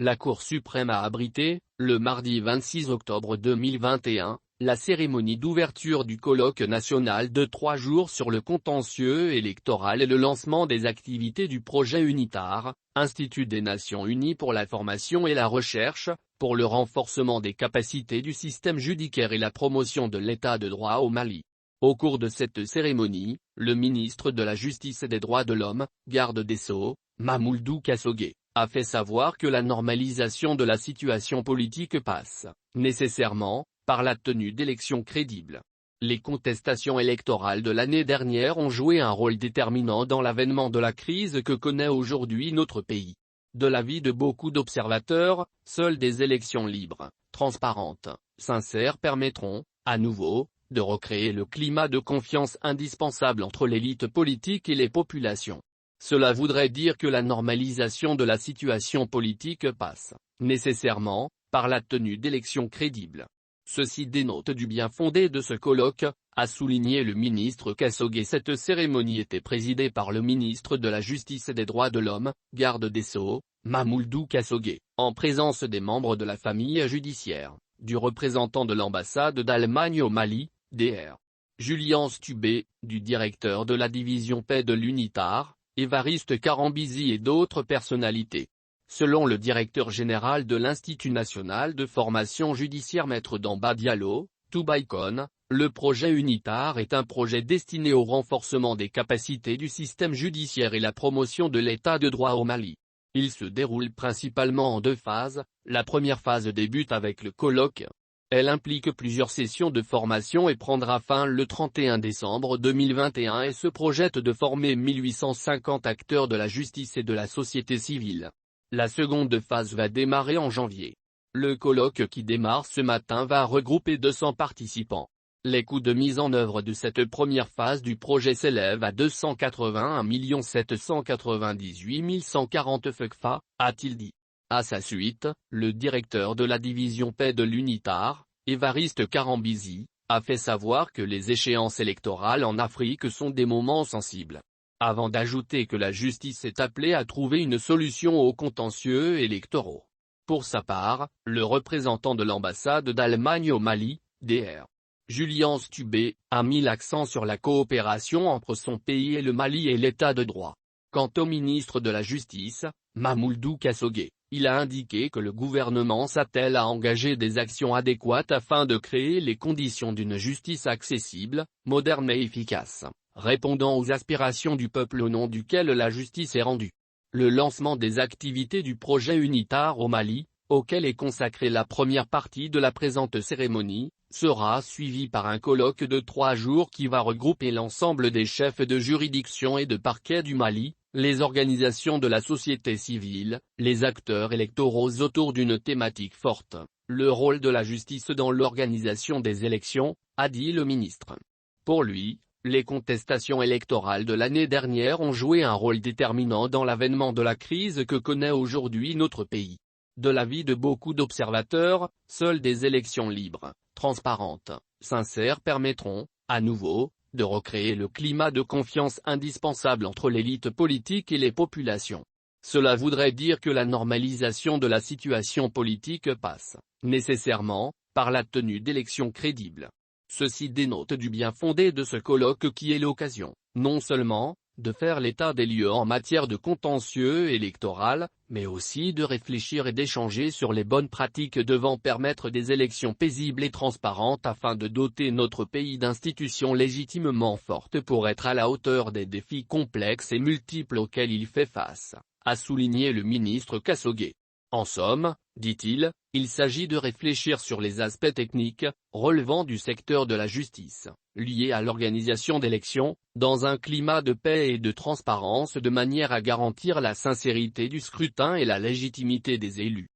La Cour suprême a abrité, le mardi 26 octobre 2021, la cérémonie d'ouverture du colloque national de 3 jours sur le contentieux électoral et le lancement des activités du projet UNITAR, Institut des Nations Unies pour la formation et la recherche, pour le renforcement des capacités du système judiciaire et la promotion de l'état de droit au Mali. Au cours de cette cérémonie, le ministre de la Justice et des Droits de l'Homme, garde des Sceaux, Mamoudou Kassogué, a fait savoir que la normalisation de la situation politique passe, nécessairement, par la tenue d'élections crédibles. Les contestations électorales de l'année dernière ont joué un rôle déterminant dans l'avènement de la crise que connaît aujourd'hui notre pays. De l'avis de beaucoup d'observateurs, seules des élections libres, transparentes, sincères permettront, à nouveau, de recréer le climat de confiance indispensable entre l'élite politique et les populations. Cela voudrait dire que la normalisation de la situation politique passe, nécessairement, par la tenue d'élections crédibles. Ceci dénote du bien fondé de ce colloque, a souligné le ministre Kassogué. Cette cérémonie était présidée par le ministre de la Justice et des Droits de l'Homme, garde des Sceaux, Mamoudou Kassogué, en présence des membres de la famille judiciaire, du représentant de l'ambassade d'Allemagne au Mali, Dr. Julien Stubé, du directeur de la division paix de l'UNITAR, Évariste Karambizi et d'autres personnalités. Selon le directeur général de l'Institut national de formation judiciaire Maître Damba Diallo, Toubaïkone, le projet UNITAR est un projet destiné au renforcement des capacités du système judiciaire et la promotion de l'état de droit au Mali. Il se déroule principalement en 2 phases, la première phase débute avec le colloque. Elle implique plusieurs sessions de formation et prendra fin le 31 décembre 2021 et se projette de former 1850 acteurs de la justice et de la société civile. La seconde phase va démarrer en janvier. Le colloque qui démarre ce matin va regrouper 200 participants. Les coûts de mise en œuvre de cette première phase du projet s'élèvent à 281 798 140 FCFA, a-t-il dit. À sa suite, le directeur de la division paix de l'UNITAR, Évariste Karambizi, a fait savoir que les échéances électorales en Afrique sont des moments sensibles. Avant d'ajouter que la justice est appelée à trouver une solution aux contentieux électoraux. Pour sa part, le représentant de l'ambassade d'Allemagne au Mali, Dr. Julien Stubé, a mis l'accent sur la coopération entre son pays et le Mali et l'état de droit. Quant au ministre de la Justice, Mamoudou Kassogué, il a indiqué que le gouvernement s'attelle à engager des actions adéquates afin de créer les conditions d'une justice accessible, moderne et efficace, répondant aux aspirations du peuple au nom duquel la justice est rendue. Le lancement des activités du projet UNITAR au Mali, auquel est consacrée la première partie de la présente cérémonie, sera suivi par un colloque de 3 jours qui va regrouper l'ensemble des chefs de juridiction et de parquet du Mali, les organisations de la société civile, les acteurs électoraux autour d'une thématique forte, le rôle de la justice dans l'organisation des élections, a dit le ministre. Pour lui, les contestations électorales de l'année dernière ont joué un rôle déterminant dans l'avènement de la crise que connaît aujourd'hui notre pays. De l'avis de beaucoup d'observateurs, seules des élections libres, transparentes, sincères permettront, à nouveau, de recréer le climat de confiance indispensable entre l'élite politique et les populations. Cela voudrait dire que la normalisation de la situation politique passe, nécessairement, par la tenue d'élections crédibles. Ceci dénote du bien fondé de ce colloque qui est l'occasion, non seulement, de faire l'état des lieux en matière de contentieux électoral, mais aussi de réfléchir et d'échanger sur les bonnes pratiques devant permettre des élections paisibles et transparentes afin de doter notre pays d'institutions légitimement fortes pour être à la hauteur des défis complexes et multiples auxquels il fait face, a souligné le ministre Kassogué. En somme, dit-il, il s'agit de réfléchir sur les aspects techniques, relevant du secteur de la justice, liés à l'organisation d'élections, dans un climat de paix et de transparence de manière à garantir la sincérité du scrutin et la légitimité des élus.